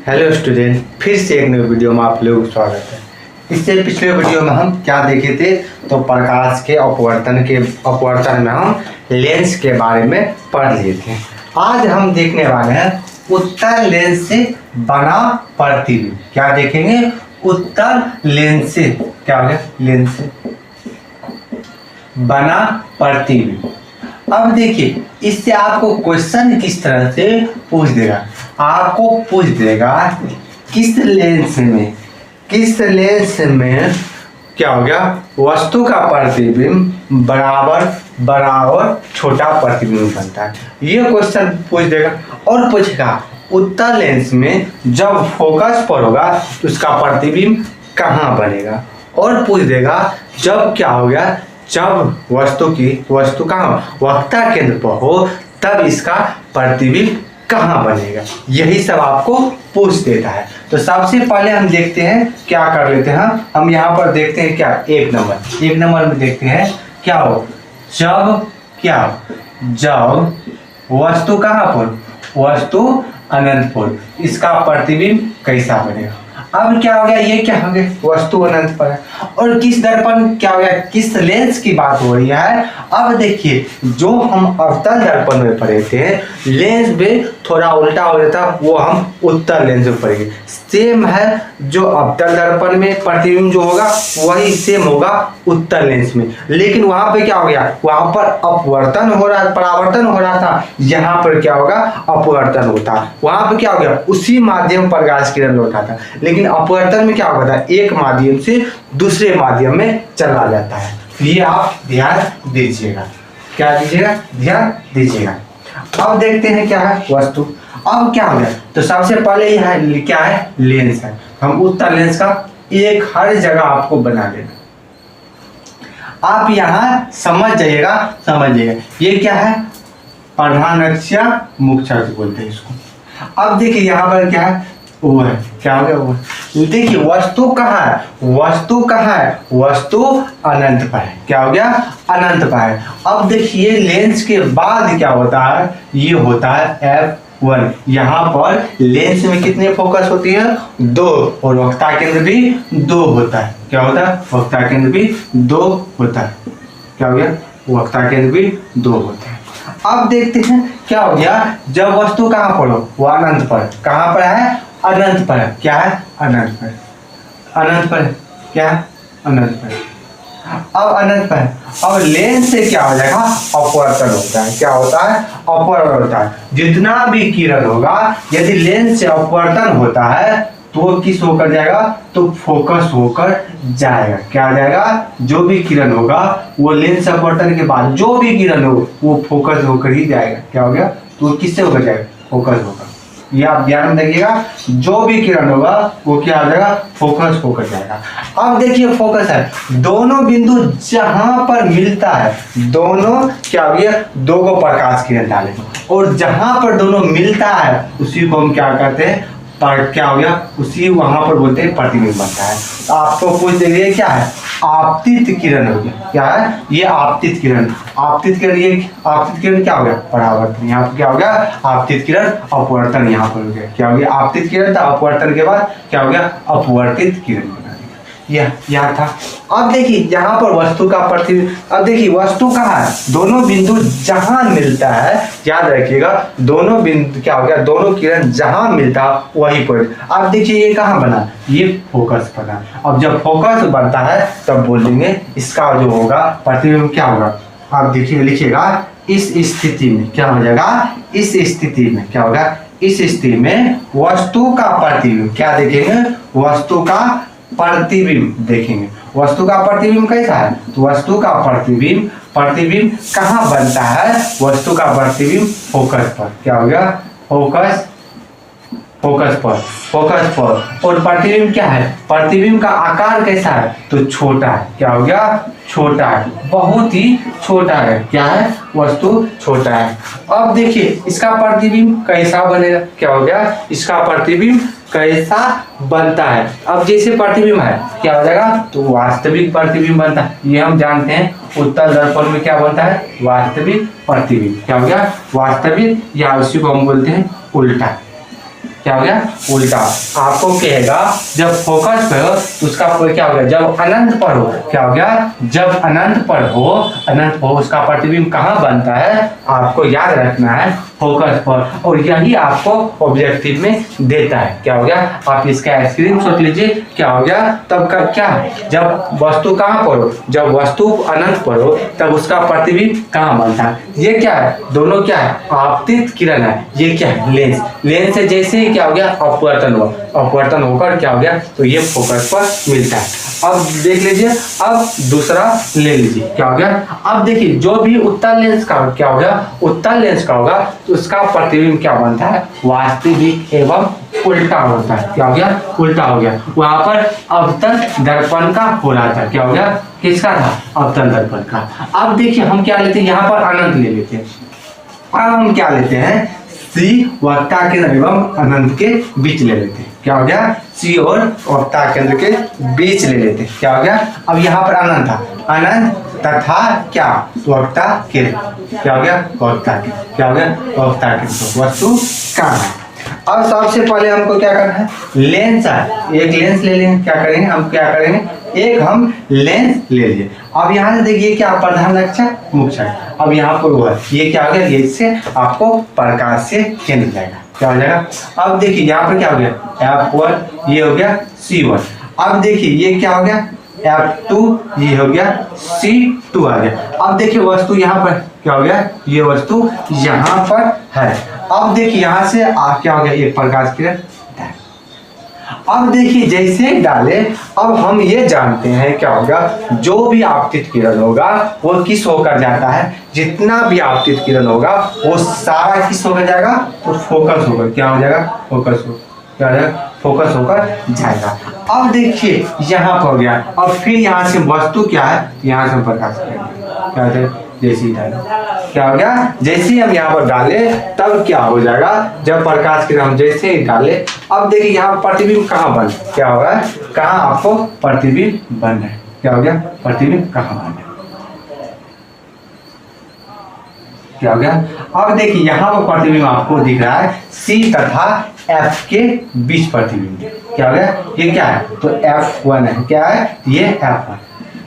Hello student, फिर से एक नई वीडियो में आप लोगों का स्वागत है। इससे पिछले वीडियो में हम क्या देखे थे, तो प्रकाश के अपवर्तन में हम लेंस के बारे में पढ़ लिए थे। आज हम देखने वाले हैं उत्तल लेंस से बना प्रतिबिंब। क्या देखेंगे? उत्तल लेंस से क्या हो गया? लेंस से बना प्रतिबिंब। अब देखिए, इससे आपको क्वेश्चन किस तरह से पूछ देगा। आपको पूछ देगा किस लेंस में क्या हो गया? वस्तु का प्रतिबिंब बराबर बड़ा और छोटा प्रतिबिंब बनता है। ये क्वेश्चन पूछ देगा और पूछेगा उत्तल लेंस में जब फोकस पर होगा तो उसका प्रतिबिंब कहाँ बनेगा, और पूछ देगा जब क्या हो गया, जब वस्तु कहाँ वक्ता केंद्र पर हो तब इसका प्रतिबिंब कहाँ बनेगा। यही सब आपको पूछ देता है। तो सबसे पहले हम देखते हैं, क्या कर लेते हैं हम यहाँ पर देखते हैं क्या एक नंबर में देखते हैं क्या हो, जब वस्तु कहाँ पर, वस्तु अनंत पर, इसका प्रतिबिंब कैसा बनेगा। अब क्या हो गया, ये क्या हो गया, वस्तु अनंत पर है। और किस दर्पण क्या हो गया, किस लेंस की बात हो रही है। अब देखिए, जो हम अवतल दर्पण में पढ़े थे, लेंस में थोड़ा उल्टा हो जाता, वो हम उत्तल लेंस में पढ़ेंगे। सेम है, जो अवतल दर्पण में प्रतिबिंब जो होगा वही सेम होगा उत्तल लेंस में, लेकिन वहां पे क्या हो गया, वहां पर अपवर्तन हो रहा, परावर्तन हो रहा था। यहाँ पर क्या होगा, अपवर्तन होता। वहां पर क्या हो गया, उसी माध्यम प्रकाश किरण लौटा था, लेकिन अपवर्तन में क्या होता है, एक माध्यम से दूसरे माध्यम में चला जाता है। ये आप ध्यान दीजिएगा। क्या दीजिएगा? ध्यान दीजिएगा। अब देखते हैं क्या है वस्तु। अब क्या हो गया, तो सबसे पहले यह क्या है, लेंस है। हम उत्तल लेंस का एक हर जगह आपको बना देना, आप यहाँ समझ जाइएगा। ये क्या है, प्रधान अक्ष या मुख्य अक्ष बोलते हैं इसको। अब देखिए यहाँ पर क्या है, वो है, क्या हो गया वो। देखिए वस्तु कहाँ है, वस्तु अनंत पर है। क्या हो गया, अनंत पर है। अब देखिए लेंस के बाद क्या होता है, ये होता है F1। यहाँ पर लेंस में कितने फोकस होती है, 2, और वक्ता केंद्र भी 2 होता है। क्या होता है, वक्ता केंद्र भी 2 होता है। क्या हो गया, वक्ता केंद्र भी 2 होता है। अब देखते हैं क्या हो गया, जब वस्तु कहाँ पर हो, वो अनंत पर। कहाँ पर है, अनंत पर। क्या है, अनंत पर। क्या है, अनंत पर। अब अनंत पर, अब लेंस से क्या हो जाएगा, अपवर्तन होता है। क्या होता है, अपवर्तन होता है। जितना भी किरण होगा, यदि लेंस से अपवर्तन होता है तो किस होकर जाएगा, तो फोकस होकर जाएगा। क्या आ जाएगा, जो भी किरण होगा वो लेंस अपवर्तन के बाद जो भी किरण हो वो फोकस होकर ही जाएगा। क्या हो गया, तो किससे होकर जाएगा, फोकस होगा। ये आप ध्यान रखिएगा, जो भी किरण होगा वो क्या आ जाएगा, फोकस होकर जाएगा। अब देखिए फोकस है, दोनों बिंदु जहां पर मिलता है, दोनों क्या हो गया, दो को प्रकाश किरण डालें, और जहां पर दोनों मिलता है उसी को हम क्या कहते हैं, क्या हो गया, उसी वहां पर बोलते हैं प्रतिबिंब बनता है। तो आपको पूछ देंगे क्या है, आपतित किरण हो गया। क्या है, ये आपतित किरण। ये आपतित किरण क्या हो गया, परावर्तन। यहाँ पर क्या हो गया, आपतित किरण, अपवर्तन यहाँ पर हो गया। क्या हो गया, आपतित किरण था, अपवर्तन के बाद क्या हो गया, अपवर्तित किरण बना दिया। यह था। अब देखिए यहाँ पर वस्तु का प्रतिबिंब। अब देखिए वस्तु कहाँ है, दोनों बिंदु जहां मिलता है, याद रखिएगा, दोनों बिंदु क्या हो गया, दोनों किरण जहां मिलता है वहीं पर। अब देखिए ये कहाँ बना, ये फोकस बना। अब जब फोकस बनता है तब बोलेंगे इसका जो होगा प्रतिबिंब क्या होगा। आप देखिए लिखिएगा, इस स्थिति में क्या हो जाएगा, इस स्थिति में क्या होगा, इस स्थिति में वस्तु का प्रतिबिंब क्या देखेंगे, वस्तु का प्रतिबिंब देखेंगे। वस्तु का प्रतिबिंब कैसा है, तो वस्तु का प्रतिबिंब कहाँ बनता है, वस्तु का प्रतिबिंब फोकस पर। क्या हो गया, फोकस पर। और प्रतिबिंब क्या है, प्रतिबिंब का आकार कैसा है, तो छोटा है। क्या हो गया, छोटा है, बहुत ही छोटा है। क्या है, वस्तु छोटा है। अब देखिए इसका प्रतिबिंब कैसा बनेगा। क्या हो गया, इसका प्रतिबिंब कैसा बनता है। अब जैसे प्रतिबिंब है क्या हो जाएगा, तो वास्तविक प्रतिबिंब बनता है। ये हम जानते हैं उत्तल दर्पण में क्या बनता है, वास्तविक प्रतिबिंब। क्या हो गया, वास्तविक, या उसी को हम बोलते हैं उल्टा। क्या हो गया, उल्टा। आपको कहेगा जब फोकस पे हो तो उसका क्या हो गया, जब अनंत पर हो, क्या हो गया, जब अनंत पर हो, अनंत पर हो, उसका प्रतिबिंब कहाँ बनता है, आपको याद रखना है फोकस पर, और यही आपको ऑब्जेक्टिव में देता है। क्या हो गया, आप इसका स्क्रीनशॉट लीजिए। क्या हो गया, तब का क्या, जब वस्तु कहाँ पर हो, जब वस्तु अनंत पर हो तब उसका प्रतिबिंब कहाँ बनता है। ये क्या है, दोनों क्या है, आपतित किरण है। ये क्या है, लेंस। लेंस से जैसे ही क्या हो गया, अपवर्तन हुआ, अपवर्तन होकर क्या हो गया, तो ये फोकस पर मिलता है। अब देख लीजिए, अब दूसरा ले लीजिए। क्या हो गया, अब देखिए जो भी उत्तल लेंस का क्या हो गया, उत्तल लेंस का होगा तो उसका प्रतिबिंब क्या बनता है, वास्तविक एवं उल्टा होता है। क्या हो गया, उल्टा हो गया। वहां पर अवतल दर्पण का हो रहा था। क्या हो गया, किसका था, अवतल दर्पण का। अब देखिए हम क्या लेते हैं, यहाँ पर अनंत ले लेते हैं। अब हम क्या लेते हैं, सी वक्ता केंद्र एवं अनंत के बीच ले लेते हैं। क्या हो गया, सी और वक्ता केंद्र के बीच ले लेते हैं। क्या हो गया, अब यहाँ पर अनंत था, अनंत तथा क्या, वक्ता केंद्र। क्या हो गया, वक्ता केंद्र। क्या हो गया, वक्ता केंद्र। वस्तु कहाँ है। अब सबसे पहले हमको क्या करना है, लेंस है, एक लेंस ले लेंगे। क्या करेंगे, हम क्या करेंगे, एक हम लेंस ले लिए। अब यहाँ से देखिए क्या, प्रधान लक्ष्य मुख्य। अब यहाँ पर हुआ, ये क्या हो गया, ये इससे आपको प्रकाश से केंद्र जाएगा। क्या हो जाएगा, अब देखिए यहाँ पर क्या हो गया, F1, ये हो गया C1। अब देखिए ये क्या हो गया, F2, ये हो गया C2 आ गया। अब देखिए वस्तु यहाँ पर क्या हो गया, ये वस्तु यहाँ पर है। अब देखिए यहाँ से क्या हो गया, एक प्रकाश किरण। अब देखिए जैसे डाले, अब हम ये जानते हैं क्या होगा, जो भी आपतित किरण होगा वो किस होकर जाता है, जितना भी आपतित किरण होगा वो सारा किस होकर जाएगा, तो फोकस होकर क्या हो जाएगा, फोकस हो, क्या हो जाएगा, फोकस होकर जाएगा। अब देखिए यहाँ पर हो गया। अब फिर यहाँ से वस्तु क्या है, यहाँ से प्रकाश करेंगे। क्या होता है, जैसे ही डाले क्या हो गया, जैसे ही हम यहाँ पर डाले तब क्या हो जाएगा, जब प्रकाश किरण हम जैसे ही डाले। अब देखिए यहाँ प्रतिबिंब कहाँ बन, क्या होगा, कहाँ आपको प्रतिबिंब बन रहा है। क्या हो गया, प्रतिबिंब कहाँ बन रहा है, क्या हो गया। अब देखिए यहाँ पर प्रतिबिंब आपको दिख रहा है C तथा F के बीच प्रतिबिंब। क्या हो गया, ये क्या है, तो F1 है। क्या है, ये F1।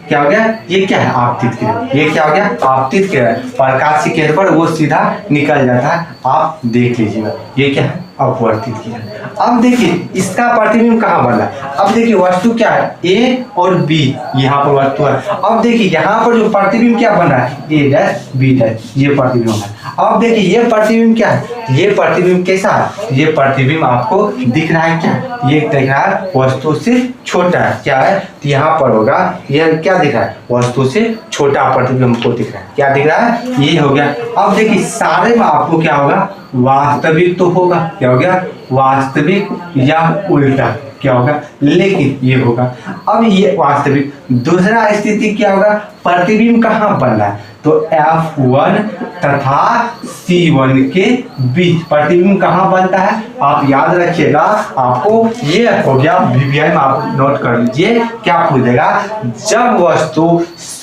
क्या हो गया, ये क्या है, आपतित किरण। ये क्या हो गया, आपतित किरण, प्रकाश के केंद्र पर वो सीधा निकल जाता है। आप देख लीजिएगा, ये क्या है, अपवर्तित किरण। अब देखिए इसका प्रतिबिंब कहाँ बन रहा है। अब देखिए वस्तु क्या है, A और B, यहाँ पर वस्तु है। अब देखिए यहाँ पर जो प्रतिबिंब क्या बन रहा है, A डैश B डैश, ये प्रतिबिंब है। अब देखिए ये प्रतिबिंब क्या है, ये प्रतिबिंब कैसा है, ये प्रतिबिंब आपको दिख रहा है, क्या ये दिख रहा है, वस्तु से छोटा है। क्या है, तो यहाँ पर होगा, यह क्या दिख रहा है, वस्तु से छोटा प्रतिबिंब हमको दिख रहा है। क्या दिख रहा है, ये हो गया। अब देखिए सारे में आपको क्या होगा, वास्तविक तो होगा। क्या हो गया, वास्तविक या उल्टा क्या होगा, लेकिन ये होगा। अब ये वास्तविक, दूसरा स्थिति क्या होगा, प्रतिबिंब कहाँ बन रहा है, तो F1 तथा C1 के बीच प्रतिबिंब कहाँ बनता है, आप याद रखिएगा। आपको ये हो गया, VVI में आप नोट कर लीजिए। क्या पूछेगा, जब वस्तु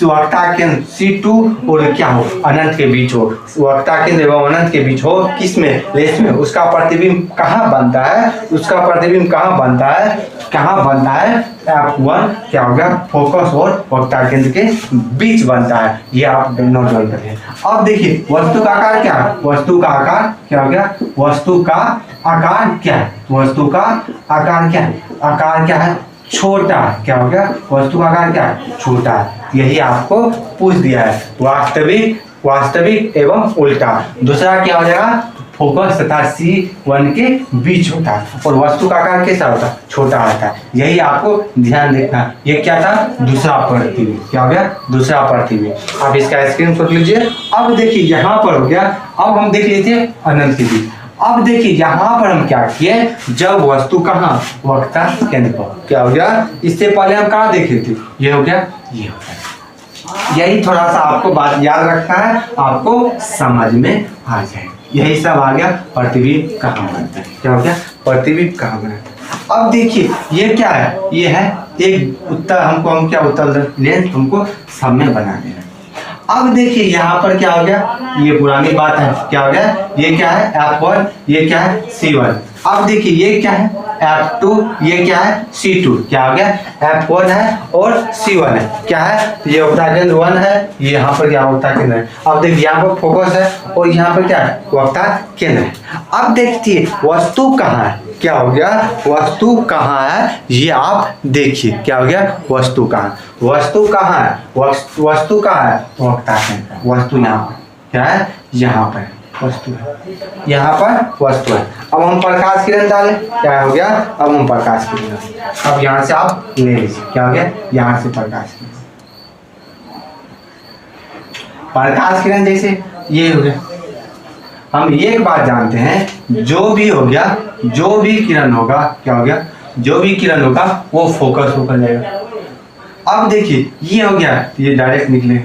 वक्ता केंद्र C2 और क्या हो, अनंत के बीच हो, वक्ता केंद्र एवं अनंत के बीच हो, किसमें, लेंस में, उसका प्रतिबिंब कहाँ बनता है, उसका प्रतिबिंब कहाँ बनता है, कहाँ बनता है, F1 क्या होगा, फोकस और वक्ता केंद्र के बीच बनता है। ये आप नोट डाउन करिए। अब देखिए वस्तु का आकार क्या है, वस्तु का आकार क्या हो गया, वस्तु का आकार क्या है, वस्तु का आकार क्या है, आकार क्या है, छोटा। क्या हो गया, वस्तु का आकार क्या है, छोटा है। यही आपको पूछ दिया है, वास्तविक, वास्तविक एवं उल्टा। दूसरा क्या हो जाएगा, फोकस तथा C1 के बीच होता है, और वस्तु का आकार कैसा होता है, छोटा होता है। यही आपको ध्यान देखना। ये क्या था, दूसरा प्रतिबिंब। क्या हो गया, दूसरा प्रतिबिंब। आप इसका स्क्रीनशॉट लीजिए। अब देखिए यहाँ पर हो गया। अब हम देख लेते हैं अनंत के बीच। अब देखिए यहाँ पर हम क्या किए, जब वस्तु कहाँ, वक्ता केंद्र पर। क्या हो गया, इससे पहले हम कहाँ देखे थे, ये हो गया, ये हो गया। यही थोड़ा सा आपको बात याद रखना है, आपको समझ में आ जाए। यही सब आ गया, प्रतिबिंब कहाँ बनता है। क्या हो गया, प्रतिबिंब कहाँ बनता है। अब देखिए ये क्या है, ये है एक उत्तर, हमको हम क्या उत्तर लेंस हमको सब में बना देना। अब देखिए यहाँ पर क्या हो गया, ये पुरानी बात है। क्या हो गया, ये क्या है F1, ये क्या है C1। अब देखिए ये क्या है F2, ये क्या है C2, क्या हो गया F1 है और C1 है, क्या है ये वक्ता केंद्र 1 है, ये यहाँ पर क्या वक्ता केंद्र है। अब देखिए यहाँ पर फोकस है और यहाँ पर क्या है वक्ता केंद्र है। अब देखिए वस्तु कहाँ है, क्या हो गया वस्तु कहाँ है, ये आप देखिए क्या हो गया वस्तु कहाँ, वस्तु कहाँ है, वस्तु कहाँ है वक्ता केंद्र, वस्तु यहाँ पर क्या है, यहाँ पर वस्तु है, यहाँ पर वस्तु है। अब हम प्रकाश किरण डालें, क्या हो गया, अब हम प्रकाश किरण, अब यहाँ से आप ले लीजिए, क्या हो गया यहाँ से प्रकाश किरण, प्रकाश किरण जैसे ये हो गया। हम एक बात जानते हैं, जो भी हो गया, जो भी किरण होगा, क्या हो गया, जो भी किरण होगा वो फोकस होकर जाएगा। अब देखिए ये हो गया, ये डायरेक्ट निकले।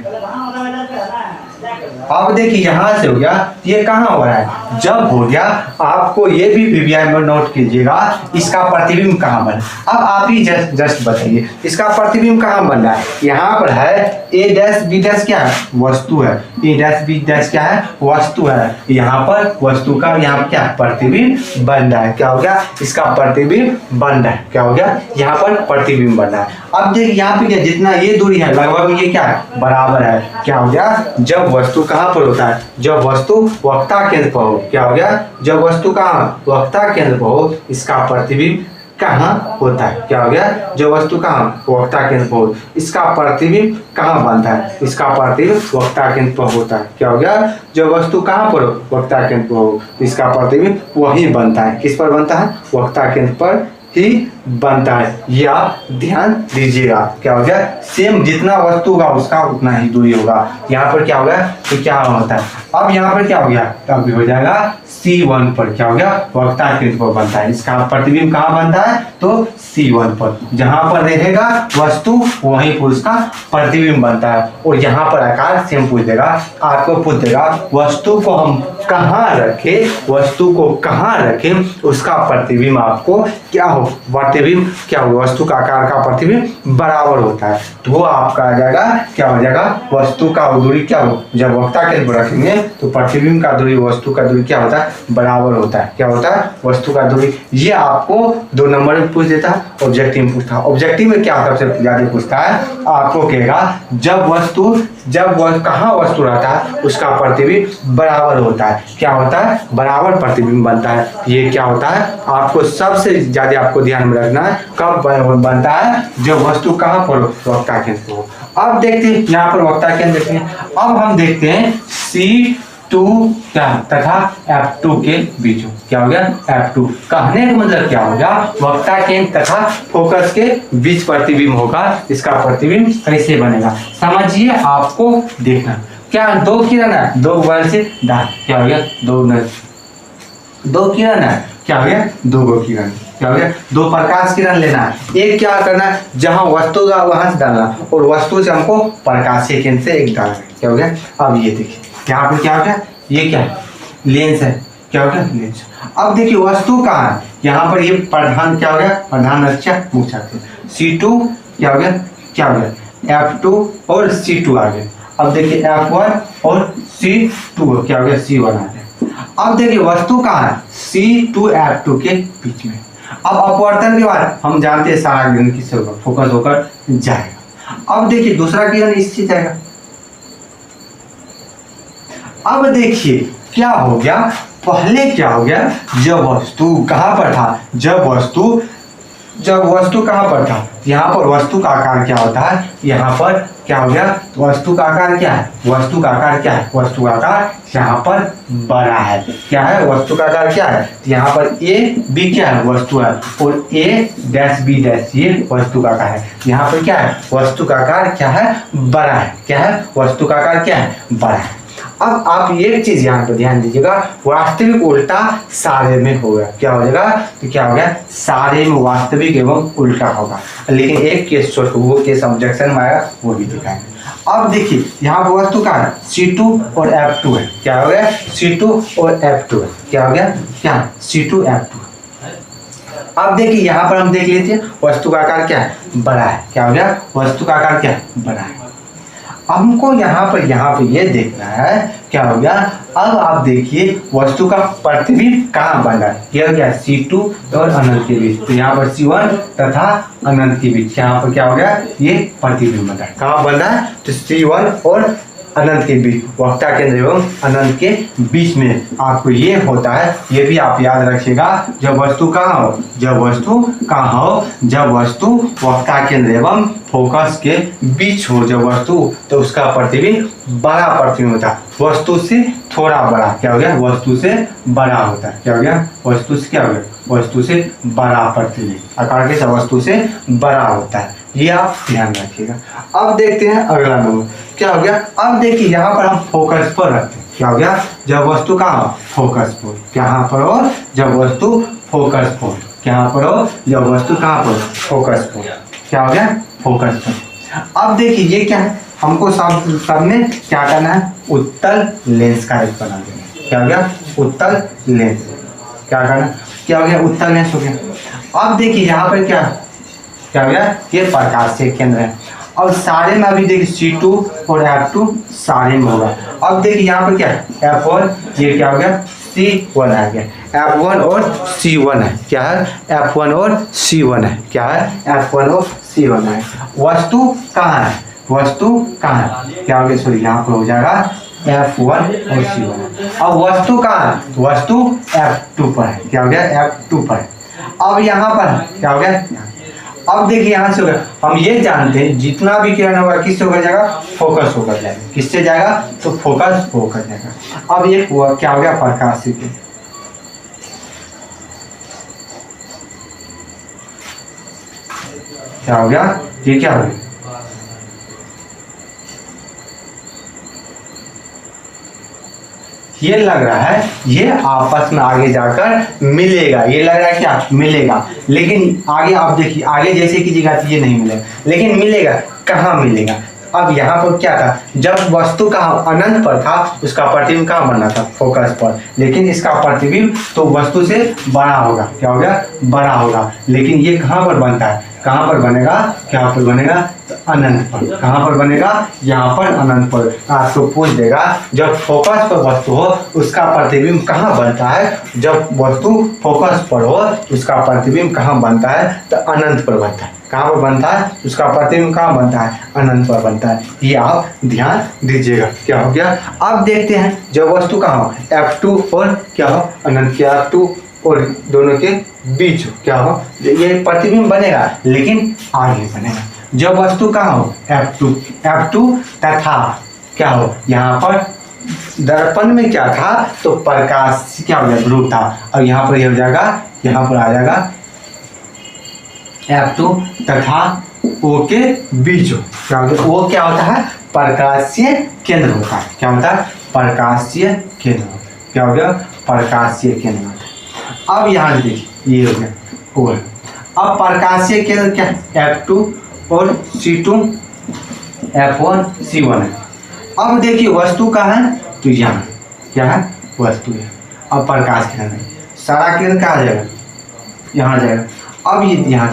अब देखिए यहाँ से हो गया, ये कहाँ हो रहा है, जब हो गया आपको ये भी पीवीआई में नोट कीजिएगा, इसका प्रतिबिंब कहाँ बना। अब आप ही जस्ट बताइए इसका प्रतिबिंब कहाँ बन रहा है, यहाँ पर है ए डैश बी डैश क्या है वस्तु है, ए डैश बी डैश क्या है वस्तु है, यहाँ पर वस्तु का यहाँ पर क्या प्रतिबिंब बन रहा है, क्या हो गया इसका प्रतिबिंब बन रहा है, क्या हो गया यहाँ पर प्रतिबिंब बन रहा है। अब देखिए यहाँ पे क्या जितना ये दूरी है लगभग ये क्या है बराबर है, क्या हो गया जब वस्तु कहाँ पर होता है, जब वस्तु वक्ता केंद्र पर हो, क्या हो गया जब वस्तु कहाँ वक्ता केंद्र पर हो, इसका प्रतिबिंब कहाँ होता है, क्या हो गया जो वस्तु कहाँ वक्ता केंद्र पर हो, इसका प्रतिबिंब कहाँ बनता है, इसका प्रतिबिंब वक्ता केंद्र पर होता है, क्या हो गया जो वस्तु कहाँ पर हो वक्ता केंद्र पर हो, इसका प्रतिबिंब वही बनता है, किस पर बनता है वक्ता केंद्र पर ही बनता है। ये आप ध्यान दीजिएगा, क्या हो गया सेम जितना वस्तु होगा उसका उतना ही दूरी होगा। यहाँ पर क्या होगा तो क्या होता है, अब यहाँ पर क्या हो गया तब हो जाएगा C1 पर, क्या हो गया वक्ता केंद्र पर बनता है, इसका प्रतिबिंब कहाँ बनता है तो C1 पर, जहां पर रहेगा वस्तु वहीं पर उसका प्रतिबिंब बनता है। और यहाँ पर आकार सेम पूछ देगा, आपको पूछ देगा वस्तु को हम कहाँ रखें, वस्तु को कहाँ रखें उसका प्रतिबिंब आपको क्या हो प्रतिबिंब क्या हो वस्तु का आकार का प्रतिबिंब बराबर होता है, तो वो आपका आ जाएगा क्या हो जाएगा वस्तु का दूरी क्या हो, जब वक्ता केंद्र पर रखेंगे तो प्रतिबिंब का दूरी वस्तु का दूरी क्या होता है बराबर होता है, क्या होता है वस्तु का दूरी। ये आपको 2 नंबर में पूछ देता है, ऑब्जेक्टिव में पूछता है। ऑब्जेक्टिव में क्या सबसे ज्यादा पूछता है, आपको कहेगा जब वह कहाँ वस्तु रहता है उसका प्रतिबिंब बराबर होता है, क्या होता है बराबर प्रतिबिंब बनता है। ये क्या होता है आपको सबसे ज्यादा आपको ध्यान में रखना है, कब बनता है जब वस्तु कहाँ पर वक्ता केंद्र हो। अब देखते हैं यहाँ पर वक्ता केंद्र देखते हैं, अब हम देखते हैं C2 क्या तथा F2 के बीच क्या हो गया F2, कहने का मतलब क्या होगा वक्ता केंद्र तथा फोकस के बीच प्रतिबिंब होगा, इसका प्रतिबिंब कैसे बनेगा समझिए, आपको देखना क्या 2 किरण है 2 बल से दाएं, क्या हो गया 2 किरण है, क्या हो गया 2 किरण, क्या हो गया 2 प्रकाश किरण लेना है, एक क्या करना है जहां वस्तु का वहां से डालना और वस्तु से हमको प्रकाशीय केंद्र से एक डालना है, क्या हो गया। अब ये देखिए यहाँ पर क्या हो गया ये क्या है लेंस है, क्या हो गया लेंस। अब देखिए वस्तु कहाँ है, यहाँ पर ये प्रधान क्या हो गया प्रधान अक्ष मुख्य अक्ष C2 क्या हो गया F2 और C2 आ गए। अब देखिए F1 और C2 क्या हो गया C1 आ गया। अब देखिए वस्तु कहाँ है C2 F2 के बीच में। अब अपवर्तन के बाद हम जानते हैं सारा किरण किससे होगा फोकस होकर जाएगा। अब देखिए दूसरा किरण इससे जाएगा। अब देखिए क्या हो गया, पहले क्या हो गया जब वस्तु कहाँ पर था, जब वस्तु कहाँ पर था, यहाँ पर वस्तु का आकार क्या होता है, यहाँ पर क्या हो गया वस्तु का आकार क्या है, वस्तु का आकार क्या है, वस्तु का आकार यहाँ पर बड़ा है, क्या है वस्तु का आकार क्या है, यहाँ पर ए बी क्या है वस्तु है और ए डैश बी डैश ये वस्तु का आकार है, यहाँ पर क्या है वस्तु का आकार क्या है बड़ा है, क्या है वस्तु का आकार क्या है बड़ा है। अब आप एक चीज यहाँ पर ध्यान दीजिएगा, वास्तविक उल्टा सारे में होगा, क्या हो जाएगा तो क्या हो गया सारे में वास्तविक एवं उल्टा होगा, लेकिन एक केस छोड़ वो केस ऑब्जेक्शन में आएगा वो भी दिखाएंगे। अब देखिए यहाँ पर वस्तु का है C2 और F2 है, क्या हो गया C2 और F2 है, क्या हो गया क्या C2 F2। अब देखिए यहाँ पर हम देख लेते हैं वस्तु का आकार क्या है बड़ा है, क्या हो गया वस्तु का आकार क्या है बड़ा है। हमको यहाँ पर ये देखना है क्या हो गया। अब आप देखिए वस्तु का प्रतिबिंब कहाँ बन रहा है, ये हो गया C2 और अनंत के बीच, तो यहाँ पर C1 तथा अनंत के बीच यहाँ पर क्या हो गया, ये प्रतिबिंब बन रहा है। कहाँ बन रहा है, तो C1 और अनंत के बीच, वक्ता केंद्र एवं अनंत के बीच में आपको ये होता है। ये भी आप याद रखिएगा, जब वस्तु कहाँ हो, जब वस्तु वक्ता केंद्र एवं फोकस के बीच हो जब वस्तु, तो उसका प्रतिबिंब बड़ा प्रतिबिंब होता है, वस्तु से थोड़ा बड़ा क्या हो गया, वस्तु से बड़ा होता है। क्या हो गया, वस्तु से क्या हो गया, वस्तु से बड़ा प्रतिबिंब, आकार के वस्तु से बड़ा होता है, ये आप ध्यान रखिएगा। अब देखते हैं अगला नंबर क्या हो गया। अब देखिए यहाँ पर हम फोकस पर रखते हैं, क्या हो गया, जब वस्तु कहाँ हो, फोकस पर, यहाँ पर हो जब वस्तु फोकस पर, यहाँ पर हो जब वस्तु कहाँ पर, फोकस पर, क्या हो गया, फोकस पर। अब देखिए ये क्या है, हमको सब में क्या करना है, उत्तल लेंस का एक बना देना है। क्या हो गया, उत्तल लेंस, क्या करना, क्या हो गया, उत्तल लेंस हो गया। अब देखिए यहाँ पर क्या हो गया, ये प्रकाशीय केंद्र है। अब सारे में अभी देखिए C2 और F2 सारे में होगा। अब देखिए यहाँ पर क्या है, F1, ये क्या हो गया, C1 आ गया, F1 और C1 है, क्या है, F1 और C1 है, क्या है, F1 और C1 है। वस्तु कहाँ है, वस्तु कहाँ है, क्या हो गया, सॉरी यहाँ पर हो जाएगा F1 और C1 है। अब वस्तु कहाँ है, वस्तु F2 पर है, क्या हो गया, F2 पर। अब यहाँ पर क्या हो गया, अब देखिए यहाँ से होगा, हम ये जानते हैं जितना भी किरण होगा किससे होकर जाएगा, फोकस होकर जाएगा, किससे जाएगा, तो फोकस होकर जाएगा। अब ये हुआ क्या हो गया, प्रकाशीय केंद्र, क्या हो गया, ये क्या हो गया, ये लग रहा है ये आपस में आगे जाकर मिलेगा, ये लग रहा है क्या, मिलेगा, लेकिन आगे आप देखिए, आगे जैसे कीजिएगा तो ये नहीं मिलेगा, लेकिन मिलेगा, कहाँ मिलेगा। अब यहाँ पर क्या था, जब वस्तु का अनंत पर था उसका प्रतिबिंब कहाँ बनना था, फोकस पर, लेकिन इसका प्रतिबिंब तो वस्तु से बड़ा होगा, क्या हो गया, बड़ा होगा, लेकिन ये कहाँ पर बनता है, कहाँ पर बनेगा, क्या पर बनेगा, तो अनंत पर, कहाँ पर बनेगा, यहाँ पर अनंत पर। आपको पूछ देगा जब फोकस पर वस्तु हो उसका प्रतिबिंब कहाँ बनता है, जब वस्तु फोकस पर हो उसका प्रतिबिंब कहाँ बनता है, तो अनंत पर बनता है। कहाँ पर बनता है, उसका प्रतिबिंब कहाँ बनता है, अनंत पर बनता है, ये आप ध्यान दीजिएगा। क्या हो गया, अब देखते हैं जब वस्तु कहाँ हो, F2 और क्या हो, अनंत के F2 और दोनों के बीच हो, क्या हो, ये प्रतिबिंब बनेगा, लेकिन आगे बनेगा। जब वस्तु कहाँ हो, F2 तथा क्या हो, यहाँ पर दर्पण में क्या था, तो प्रकाश क्या हो गया, ध्रुव था, और यहाँ पर ये हो जाएगा, यहाँ पर आ जाएगा F2 तथा O के बीच हो, क्या होता है, O क्या होता है, प्रकाशीय केंद्र होता है, क्या होता है, प्रकाशीय केंद्र, क्या हो गया, प्रकाशीय केंद्र होता है। अब यहाँ देखिए ये हो गया O है। अब प्रकाशीय केंद्र क्या है, F2 और C2 F1 C1 है। अब देखिए वस्तु का है, तो यहाँ क्या है, वस्तु है। अब प्रकाश केंद्र सारा केंद्र कहाँ जाएगा, यहाँ जाएगा। अब ये यहाँ,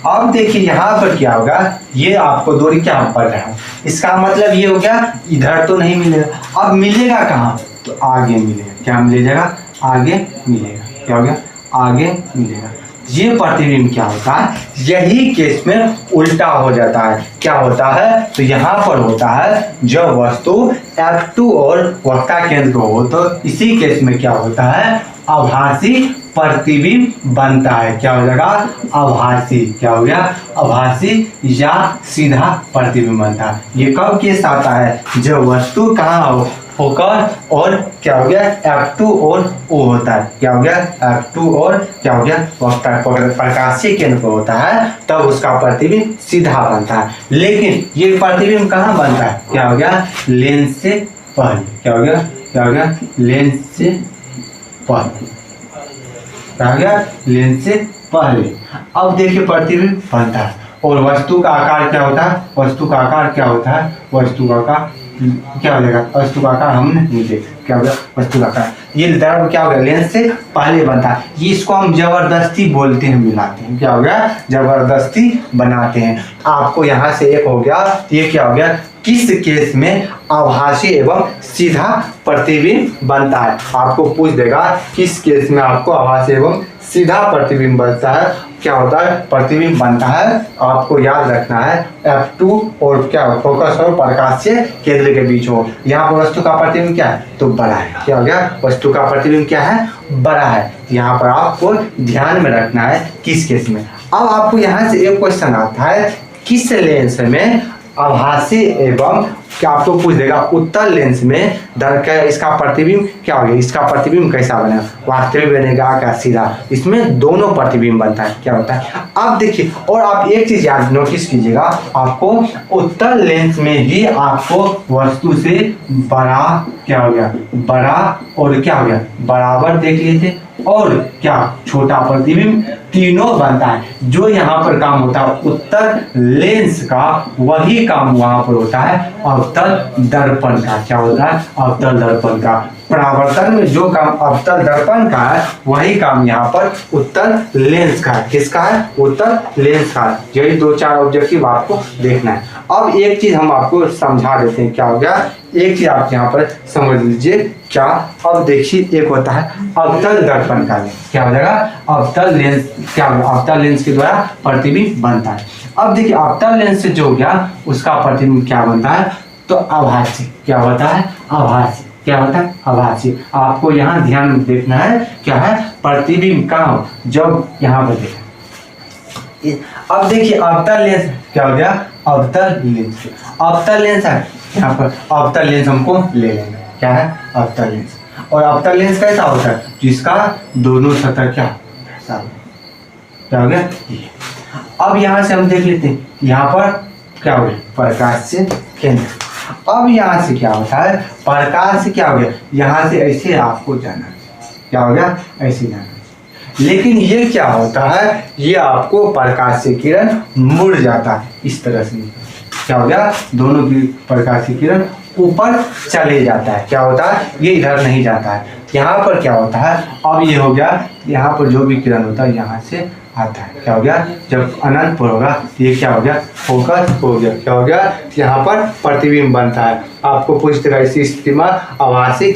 अब देखिए यहाँ पर क्या होगा, ये आपको दूरी क्या पड़ रहा है, इसका मतलब ये हो गया इधर तो नहीं मिलेगा, अब मिलेगा कहाँ, तो आगे मिलेगा, क्या मिलेगा, आगे मिलेगा, क्या हो गया, आगे मिलेगा। ये प्रतिबिंब क्या होता है, यही केस में उल्टा हो जाता है, क्या होता है, तो यहाँ पर होता है जब वस्तु F2 और वक्ता केंद्र हो, तो इसी केस में क्या होता है, आभासी प्रतिबिंब बनता है, क्या हो जाएगा, आभासी, क्या हो गया, आभासी या सीधा प्रतिबिंब बनता है। ये कब केस आता है, जब वस्तु कहाँ हो, फोकस और क्या हो गया, F2 और O होता है, क्या हो गया, F2 और क्या हो गया, वक्ता प्रकाशीय केंद्र पर होता है, तब उसका प्रतिबिंब सीधा बनता है। लेकिन ये प्रतिबिंब कहाँ बनता है, क्या हो गया, लेंस से पहले, क्या हो गया, क्या हो गया, लेंस से पहले, क्या हो गया, लेंस से पहले। अब देखिए प्रतिबिंब बनता है, और वस्तु का आकार क्या होता है, वस्तु का आकार क्या होता है, वस्तु का आकार क्या हो जाएगा, वस्तु का आकार हम नहीं देख, क्या हो गया, वस्तु का आकार। ये द्रव क्या हो गया, लेंस से पहले बनता है, ये इसको हम जबरदस्ती बोलते हैं, मिलाते हैं, क्या हो गया, जबरदस्ती बनाते हैं। आपको यहाँ से एक हो गया, ये क्या हो गया, किस केस में आभासी एवं सीधा प्रतिबिंब बनता है। आपको पूछ देगा किस केस में आपको आभासी एवं सीधा प्रतिबिंब बनता है, क्या होता है, प्रतिबिंब बनता है। आपको याद रखना है F2 और क्या फोकस और प्रकाशीय केंद्र के बीच हो। यहाँ पर वस्तु का प्रतिबिंब क्या है, तो बड़ा है, क्या हो गया, वस्तु का प्रतिबिंब क्या है, बड़ा है। यहाँ पर आपको ध्यान में रखना है किस केस में। अब आपको यहाँ से एक क्वेश्चन आता है, किस लेंस में आभासी एवं क्या आपको पूछ देगा उत्तल लेंस में इसका प्रतिबिंब क्या हो गया, इसका प्रतिबिंब कैसा बनेगा, वास्तविक बनेगा क्या सीधा, इसमें दोनों प्रतिबिंब बनता है, क्या होता है। अब देखिए, और आप एक चीज याद नोटिस कीजिएगा, आपको उत्तल लेंस में ही आपको वस्तु से बड़ा क्या हो गया, बड़ा और क्या हो गया, बराबर देख लिए थे, और क्या छोटा प्रतिबिंब तीनों बनता है। जो यहाँ पर काम होता है उत्तल लेंस का, वही काम वहां पर होता है अवतल दर्पण का, क्या होता है, अवतल दर्पण का। परावर्तन में जो काम अवतल दर्पण का है, वही काम यहाँ पर उत्तल लेंस का है। किसका है, उत्तल लेंस का। यही 2-4 ऑब्जेक्टिव आपको देखना है। अब एक चीज हम आपको समझा देते हैं, क्या हो गया, एक चीज आप यहाँ पर समझ लीजिए, क्या, अब देखिए एक होता है अवतल दर्पण का लेंस, क्या हो जाएगा, अवतल लेंस, क्या अवतल लेंस के द्वारा प्रतिबिंब बनता है। अब देखिए अवतल लेंस से जो हो गया उसका प्रतिबिंब क्या बनता है, तो आभासी, क्या होता है, आभासी, क्या होता है, आभासी। आपको यहाँ ध्यान में देखना है, क्या है, प्रतिबिंब कहाँ, जब यहाँ पर देखा। अब देखिए अवतल लेंस क्या हो गया, अवतल लेंस, अवतल लेंस है यहाँ पर, अवतल लेंस हमको ले लेंगे, क्या है, अवतल लेंस। और अवतल लेंस कैसा होता है, जिसका दोनों सतह क्या हो गया, ये। अब यहाँ से हम देख लेते हैं, यहाँ पर क्या हो गया, प्रकाशीय केंद्र। अब यहाँ से क्या होता है, प्रकाश से क्या हो गया, यहाँ से ऐसे आपको जाना, क्या हो गया, ऐसे जाना। लेकिन ये क्या होता है, ये आपको प्रकाशीय किरण मुड़ जाता है इस तरह से, क्या हो गया, दोनों की प्रकाशीय किरण ऊपर चले जाता है, क्या होता है, ये इधर नहीं जाता है। यहाँ पर क्या होता है, अब ये हो गया, यहाँ पर जो भी किरण होता है यहाँ से आता है, क्या हो गया, जब अनंत पर होगा ये क्या हो गया, फोकस हो गया, क्या हो गया, यहाँ पर प्रतिबिंब बनता है। आपको पूछते रहा इसी स्थिति में आभासी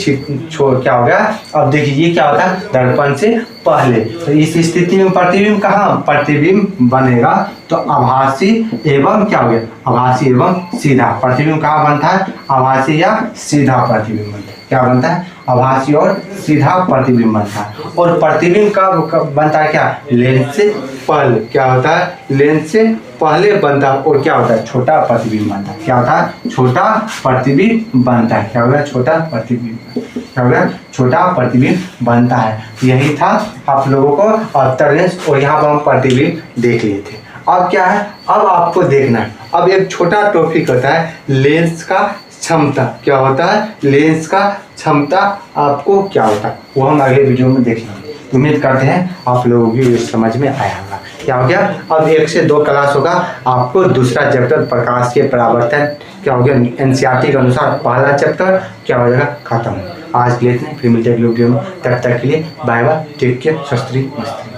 छोड़ क्या हो गया। अब देखिए ये क्या होता है, दर्पण से पहले, तो इस स्थिति में प्रतिबिंब कहाँ, प्रतिबिंब बनेगा, तो आभासी एवं क्या हो गया, आभासी एवं सीधा प्रतिबिंब कहाँ बनता है, आभासी या सीधा प्रतिबिंब बनता है, क्या बनता है, आभासी और सीधा प्रतिबिंब बनता है। और प्रतिबिंब कब बनता है, क्या, लेंस से पहले, क्या होता है, लेंस से पहले बनता है, और क्या होता है, छोटा प्रतिबिंब बनता है, क्या होता है, छोटा प्रतिबिंब बनता है, क्या होगा, छोटा प्रतिबिंब, क्या होगा, छोटा प्रतिबिंब बनता है। यही था आप लोगों को अवतल लेंस, और यहाँ पर हम प्रतिबिंब देख लिए थे। अब क्या है, अब आपको देखना है, अब एक छोटा टॉपिक होता है लेंस का क्षमता, क्या होता है, लेंस का क्षमता आपको क्या होता है, वो हम अगले वीडियो में देख लेंगे। उम्मीद करते हैं आप लोगों की समझ में आया होगा। क्या हो गया, अब 1 से 2 क्लास होगा, आपको दूसरा चैप्टर प्रकाश के परावर्तन क्या हो गया, एनसीईआरटी के अनुसार पहला चैप्टर क्या हो जाएगा, खत्म। आज लेते हैं, फिर मिलते हैं अगले वीडियो में। तब तक के लिए बाय बाय, टेक केयर, सस्त्री मस्ती।